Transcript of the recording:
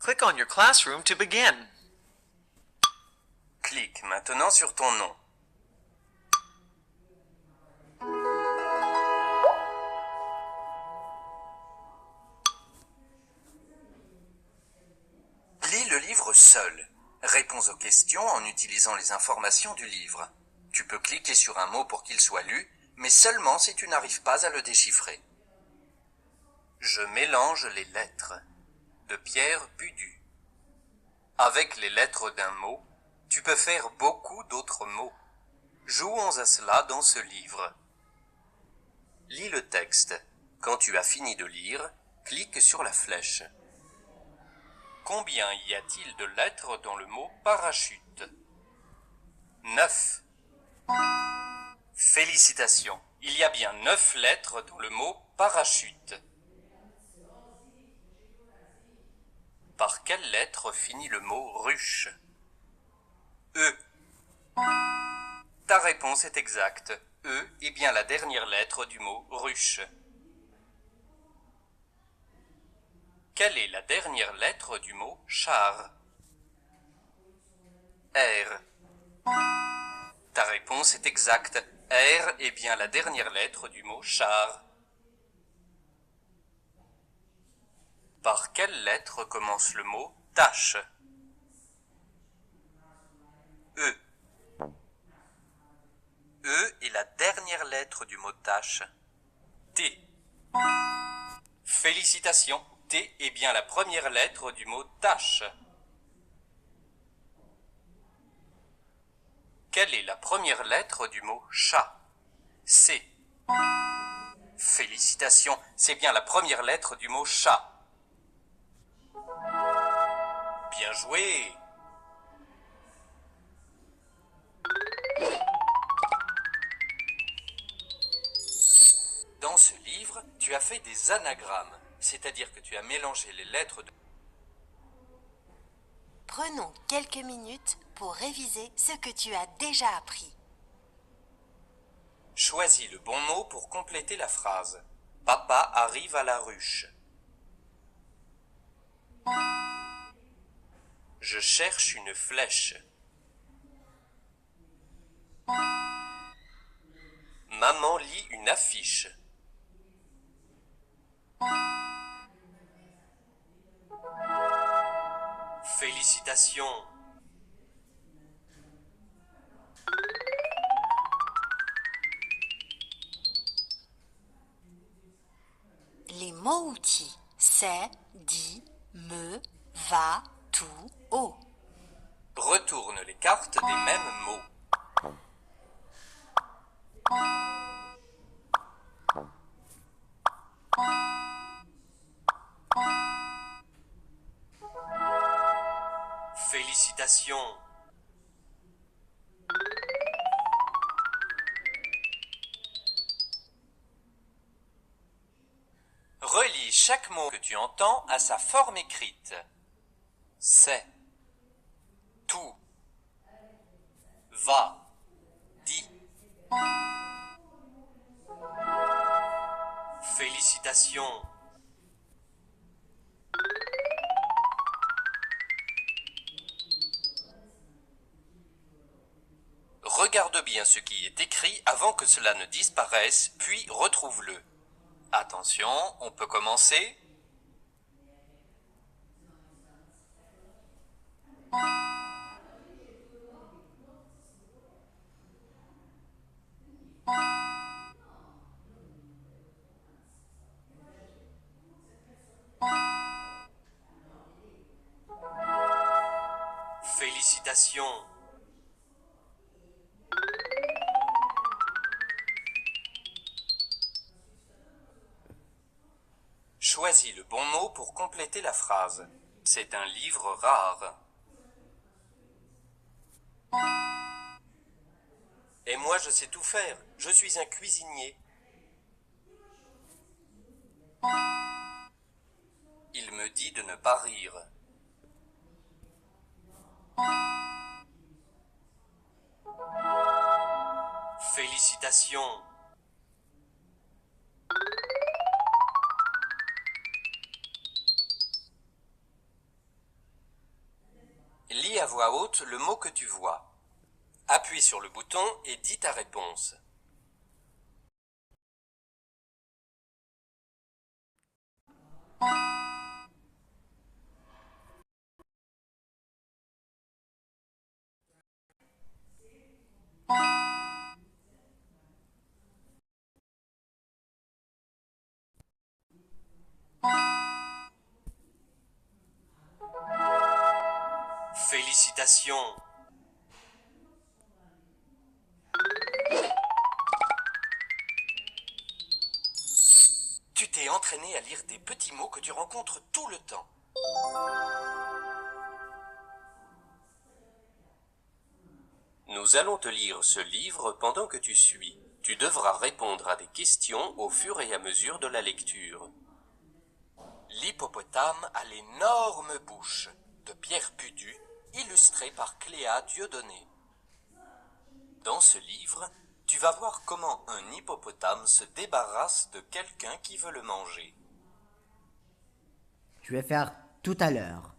Click on your classroom to begin. Clique maintenant sur ton nom. Lis le livre seul. Réponds aux questions en utilisant les informations du livre. Tu peux cliquer sur un mot pour qu'il soit lu, mais seulement si tu n'arrives pas à le déchiffrer. Je mélange les lettres. De Pierre Budu. Avec les lettres d'un mot, tu peux faire beaucoup d'autres mots. Jouons à cela dans ce livre. Lis le texte. Quand tu as fini de lire, clique sur la flèche. Combien y a-t-il de lettres dans le mot parachute? 9. Félicitations, il y a bien 9 lettres dans le mot parachute. Par quelle lettre finit le mot ruche? E. Ta réponse est exacte. E est bien la dernière lettre du mot ruche. Quelle est la dernière lettre du mot char? R. Ta réponse est exacte. R est bien la dernière lettre du mot char. Par quelle lettre commence le mot tâche? E. E est la dernière lettre du mot tâche. T. Félicitations, T est bien la première lettre du mot tâche. Quelle est la première lettre du mot chat? C. Félicitations, c'est bien la première lettre du mot chat. Bien joué! Dans ce livre, tu as fait des anagrammes, c'est-à-dire que tu as mélangé les lettres de... Prenons quelques minutes pour réviser ce que tu as déjà appris. Choisis le bon mot pour compléter la phrase. Papa arrive à la ruche. Je cherche une flèche. Maman lit une affiche. Félicitations. Les mots-outils c'est, dit, me, va, tout, au. Retourne les cartes des mêmes mots. Félicitations. Relis chaque mot que tu entends à sa forme écrite. C'est, tout, va, dit. Félicitations. Regarde bien ce qui est écrit avant que cela ne disparaisse, puis retrouve-le. Attention, on peut commencer. Félicitations. Choisis le bon mot pour compléter la phrase. C'est un livre rare. Et moi, je sais tout faire. Je suis un cuisinier. Il me dit de ne pas rire. Félicitations. à voix haute le mot que tu vois. Appuie sur le bouton et dis ta réponse. Félicitations! Tu t'es entraîné à lire des petits mots que tu rencontres tout le temps. Nous allons te lire ce livre pendant que tu suis. Tu devras répondre à des questions au fur et à mesure de la lecture. L'hippopotame à l'énorme bouche, de Pierre Pudu, illustré par Cléa Dieudonné. Dans ce livre, tu vas voir comment un hippopotame se débarrasse de quelqu'un qui veut le manger. Je vais faire tout à l'heure.